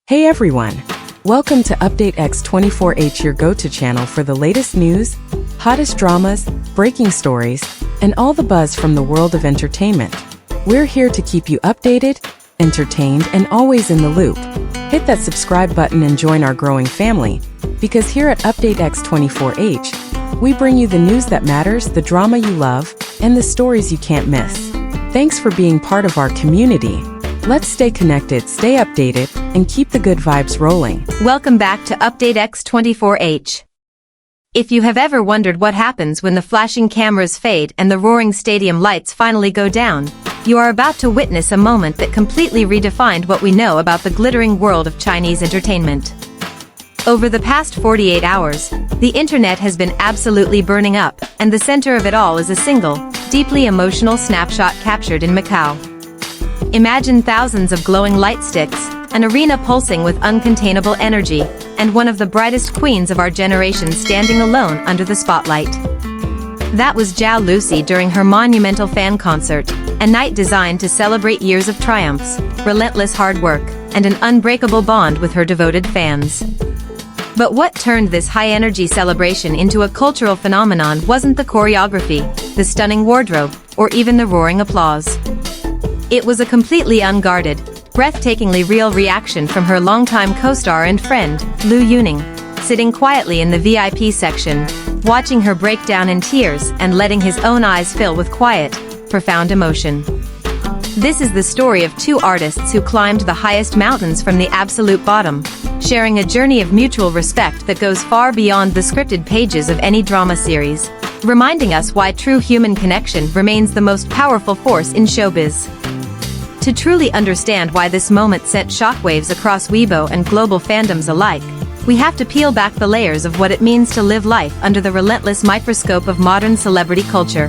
Hey everyone! Welcome to Update X24H, your go-to channel for the latest news, hottest dramas, breaking stories, and all the buzz from the world of entertainment. We're here to keep you updated, entertained, and always in the loop. Hit that subscribe button and join our growing family, because here at Update X24H, we bring you the news that matters, the drama you love, and the stories you can't miss. Thanks for being part of our community. Let's stay connected, stay updated, and keep the good vibes rolling. Welcome back to Update X24H. If you have ever wondered what happens when the flashing cameras fade and the roaring stadium lights finally go down, you are about to witness a moment that completely redefined what we know about the glittering world of Chinese entertainment. Over the past 48 hours, the internet has been absolutely burning up, and the center of it all is a single, deeply emotional snapshot captured in Macau. Imagine thousands of glowing light sticks, an arena pulsing with uncontainable energy, and one of the brightest queens of our generation standing alone under the spotlight. That was Zhao Lusi during her monumental fan concert, a night designed to celebrate years of triumphs, relentless hard work, and an unbreakable bond with her devoted fans. But what turned this high-energy celebration into a cultural phenomenon wasn't the choreography, the stunning wardrobe, or even the roaring applause. It was a completely unguarded, breathtakingly real reaction from her longtime co-star and friend, Liu Yuning, sitting quietly in the VIP section, watching her break down in tears and letting his own eyes fill with quiet, profound emotion. This is the story of two artists who climbed the highest mountains from the absolute bottom, sharing a journey of mutual respect that goes far beyond the scripted pages of any drama series, reminding us why true human connection remains the most powerful force in showbiz. To truly understand why this moment sent shockwaves across Weibo and global fandoms alike, we have to peel back the layers of what it means to live life under the relentless microscope of modern celebrity culture.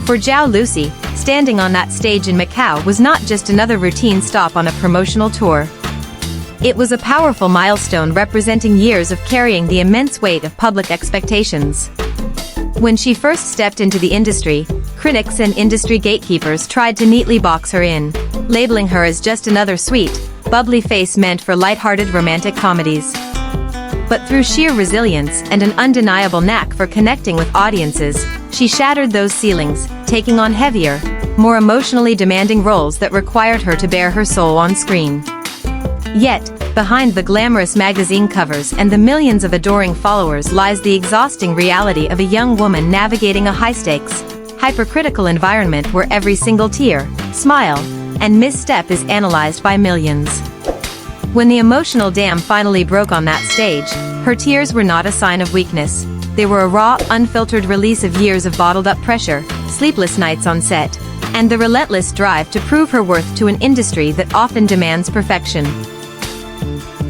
For Zhao Lusi, standing on that stage in Macau was not just another routine stop on a promotional tour. It was a powerful milestone representing years of carrying the immense weight of public expectations. When she first stepped into the industry, critics and industry gatekeepers tried to neatly box her in, labeling her as just another sweet, bubbly face meant for lighthearted romantic comedies. But through sheer resilience and an undeniable knack for connecting with audiences, she shattered those ceilings, taking on heavier, more emotionally demanding roles that required her to bare her soul on screen. Yet, behind the glamorous magazine covers and the millions of adoring followers lies the exhausting reality of a young woman navigating a high-stakes, hypercritical environment where every single tear, smile, and misstep is analyzed by millions. When the emotional dam finally broke on that stage, her tears were not a sign of weakness. They were a raw, unfiltered release of years of bottled-up pressure, sleepless nights on set, and the relentless drive to prove her worth to an industry that often demands perfection.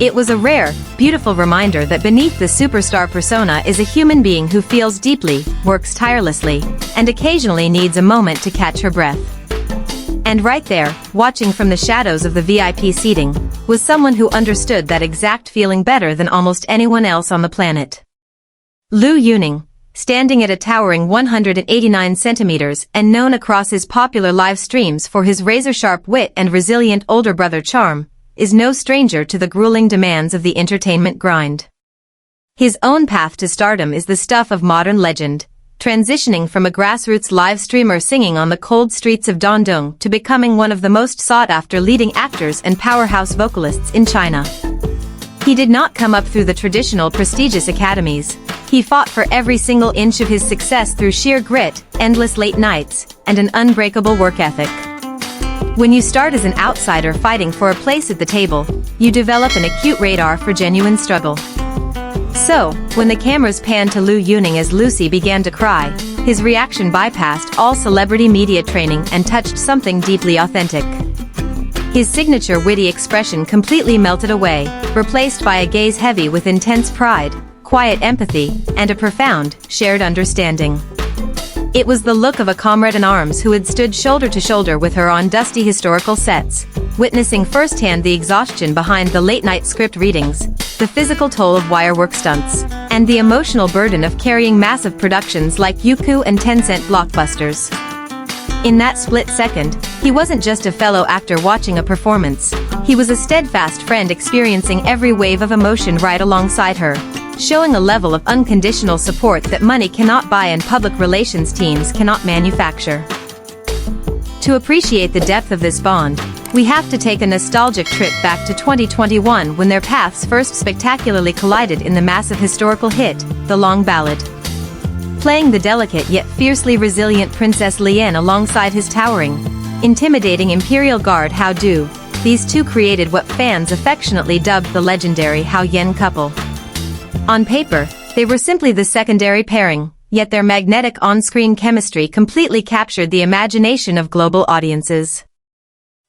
It was a rare, beautiful reminder that beneath the superstar persona is a human being who feels deeply, works tirelessly, and occasionally needs a moment to catch her breath. And right there, watching from the shadows of the VIP seating, was someone who understood that exact feeling better than almost anyone else on the planet. Liu Yuning, standing at a towering 189 centimeters and known across his popular live streams for his razor-sharp wit and resilient older brother charm, is no stranger to the grueling demands of the entertainment grind. His own path to stardom is the stuff of modern legend, transitioning from a grassroots live streamer singing on the cold streets of Dandong to becoming one of the most sought-after leading actors and powerhouse vocalists in China. He did not come up through the traditional prestigious academies. He fought for every single inch of his success through sheer grit, endless late nights, and an unbreakable work ethic. When you start as an outsider fighting for a place at the table, you develop an acute radar for genuine struggle. So, when the cameras panned to Liu Yuning as Lucy began to cry, his reaction bypassed all celebrity media training and touched something deeply authentic. His signature witty expression completely melted away, replaced by a gaze heavy with intense pride, quiet empathy, and a profound, shared understanding. It was the look of a comrade in arms who had stood shoulder to shoulder with her on dusty historical sets, witnessing firsthand the exhaustion behind the late-night script readings, the physical toll of wirework stunts, and the emotional burden of carrying massive productions like Youku and Tencent blockbusters. In that split second, he wasn't just a fellow actor watching a performance, He was a steadfast friend experiencing every wave of emotion right alongside her, showing a level of unconditional support that money cannot buy and public relations teams cannot manufacture. To appreciate the depth of this bond, we have to take a nostalgic trip back to 2021 when their paths first spectacularly collided in the massive historical hit, The Long Ballad. Playing the delicate yet fiercely resilient Princess Lian alongside his towering, intimidating Imperial Guard Hao Du, these two created what fans affectionately dubbed the legendary Hao Yen couple. On paper, they were simply the secondary pairing, yet their magnetic on-screen chemistry completely captured the imagination of global audiences.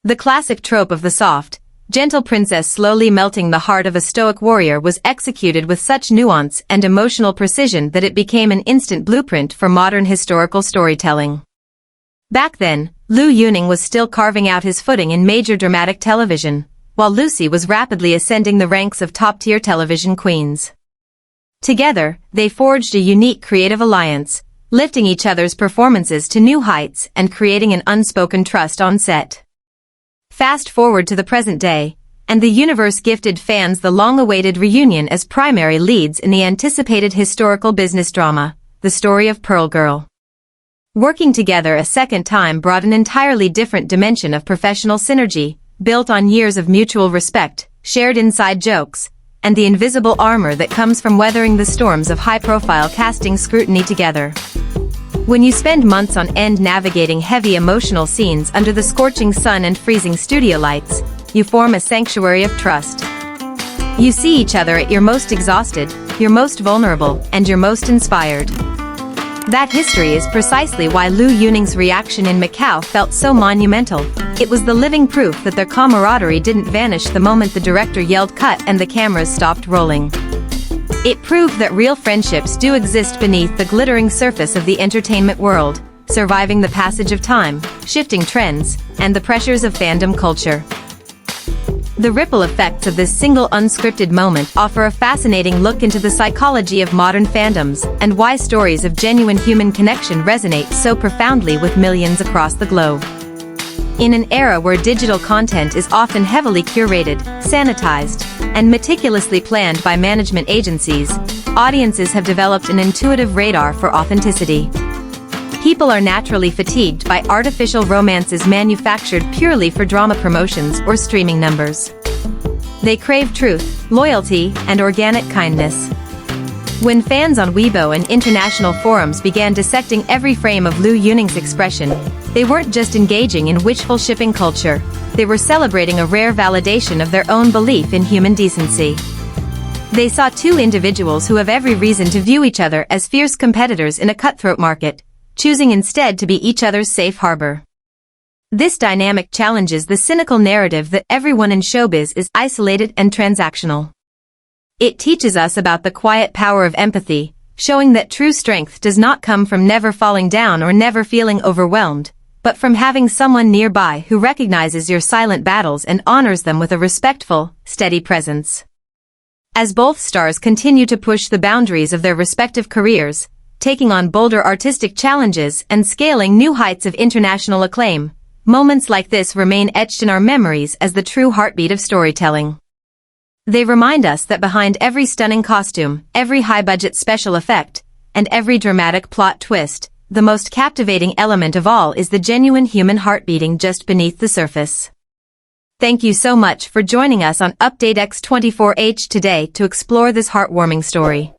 The classic trope of the soft, gentle princess slowly melting the heart of a stoic warrior was executed with such nuance and emotional precision that it became an instant blueprint for modern historical storytelling. Back then, Liu Yuning was still carving out his footing in major dramatic television, while Lucy was rapidly ascending the ranks of top-tier television queens. Together, they forged a unique creative alliance, lifting each other's performances to new heights and creating an unspoken trust on set. Fast forward to the present day, and the universe gifted fans the long-awaited reunion as primary leads in the anticipated historical business drama, The Story of Pearl Girl. Working together a second time brought an entirely different dimension of professional synergy, built on years of mutual respect, shared inside jokes, and the invisible armor that comes from weathering the storms of high-profile casting scrutiny together. When you spend months on end navigating heavy emotional scenes under the scorching sun and freezing studio lights, you form a sanctuary of trust. You see each other at your most exhausted, your most vulnerable, and your most inspired. That history is precisely why Liu Yuning's reaction in Macau felt so monumental. It was the living proof that their camaraderie didn't vanish the moment the director yelled cut and the cameras stopped rolling. It proved that real friendships do exist beneath the glittering surface of the entertainment world, surviving the passage of time, shifting trends, and the pressures of fandom culture. The ripple effects of this single unscripted moment offer a fascinating look into the psychology of modern fandoms and why stories of genuine human connection resonate so profoundly with millions across the globe. In an era where digital content is often heavily curated, sanitized, and meticulously planned by management agencies, audiences have developed an intuitive radar for authenticity. People are naturally fatigued by artificial romances manufactured purely for drama promotions or streaming numbers. They crave truth, loyalty, and organic kindness. When fans on Weibo and international forums began dissecting every frame of Liu Yuning's expression, they weren't just engaging in wishful shipping culture, they were celebrating a rare validation of their own belief in human decency. They saw two individuals who have every reason to view each other as fierce competitors in a cutthroat market, choosing instead to be each other's safe harbor. This dynamic challenges the cynical narrative that everyone in showbiz is isolated and transactional. It teaches us about the quiet power of empathy, showing that true strength does not come from never falling down or never feeling overwhelmed, but from having someone nearby who recognizes your silent battles and honors them with a respectful, steady presence. As both stars continue to push the boundaries of their respective careers, taking on bolder artistic challenges and scaling new heights of international acclaim, moments like this remain etched in our memories as the true heartbeat of storytelling. They remind us that behind every stunning costume, every high-budget special effect, and every dramatic plot twist, the most captivating element of all is the genuine human heart beating just beneath the surface. Thank you so much for joining us on Update X24H today to explore this heartwarming story.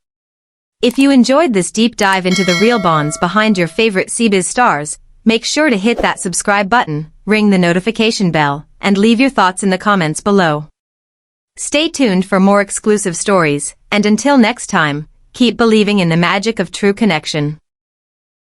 If you enjoyed this deep dive into the real bonds behind your favorite C-Biz stars, make sure to hit that subscribe button, ring the notification bell, and leave your thoughts in the comments below. Stay tuned for more exclusive stories, and until next time, keep believing in the magic of true connection.